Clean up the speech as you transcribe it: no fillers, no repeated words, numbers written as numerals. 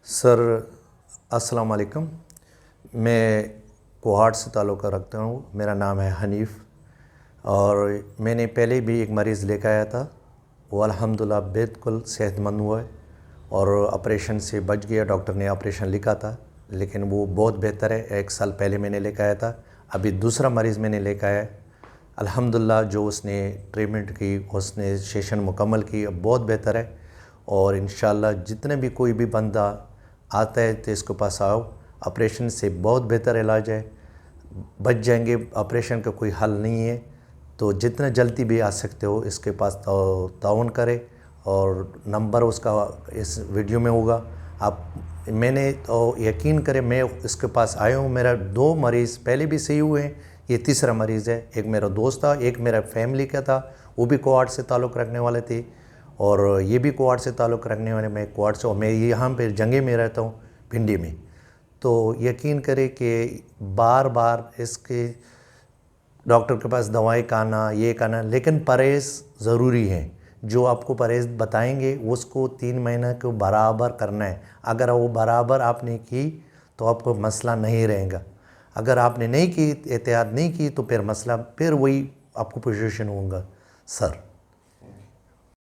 Sir अस्सलाम वालेकुम। मैं कोहाट से ताल्लुक़ रखता हूँ। मेरा नाम है हनीफ़ और मैंने पहले भी एक मरीज़ लेकर आया था। वो अल्हम्दुलिल्लाह बिल्कुल सेहतमंद हुआ है और ऑपरेशन से बच गया। डॉक्टर ने ऑपरेशन लिखा था लेकिन वो बहुत बेहतर है। 1 साल पहले मैंने लेकर आया था, अभी दूसरा मरीज़ मैंने लेकर आया है। अल्हम्दुलिल्लाह जो उसने ट्रीटमेंट की, उसने सेशन मुकम्मल की, अब बहुत बेहतर है। और इंशाअल्लाह जितने भी कोई भी बंदा आता है तो इसके पास आओ। ऑपरेशन से बहुत बेहतर इलाज है, बच जाएंगे। ऑपरेशन का कोई हल नहीं है, तो जितना जल्दी भी आ सकते हो इसके पास ताउन करें। और नंबर उसका इस वीडियो में होगा। आप मैंने तो यकीन करें, मैं इसके पास आया हूँ। मेरा 2 मरीज़ पहले भी सही हुए हैं, ये तीसरा मरीज़ है। एक मेरा दोस्त था, एक मेरा फैमिली का था, वो भी कोहाट से ताल्लुक़ रखने वाले थे और ये भी कोहाट से ताल्लुक़ रखने वाले। मैं कोहाट से और मैं यहाँ पे जंगे में रहता हूँ, भिंडी में। तो यकीन करें कि बार बार इसके डॉक्टर के पास दवाई खाना, ये खाना, लेकिन परहेज़ ज़रूरी है। जो आपको परहेज़ बताएंगे उसको 3 महीने को बराबर करना है। अगर वो बराबर आपने की तो आपको मसला नहीं रहेगा। अगर आपने नहीं की, एहतियात नहीं की, तो फिर मसला फिर वही आपको पोजीशन होगा सर।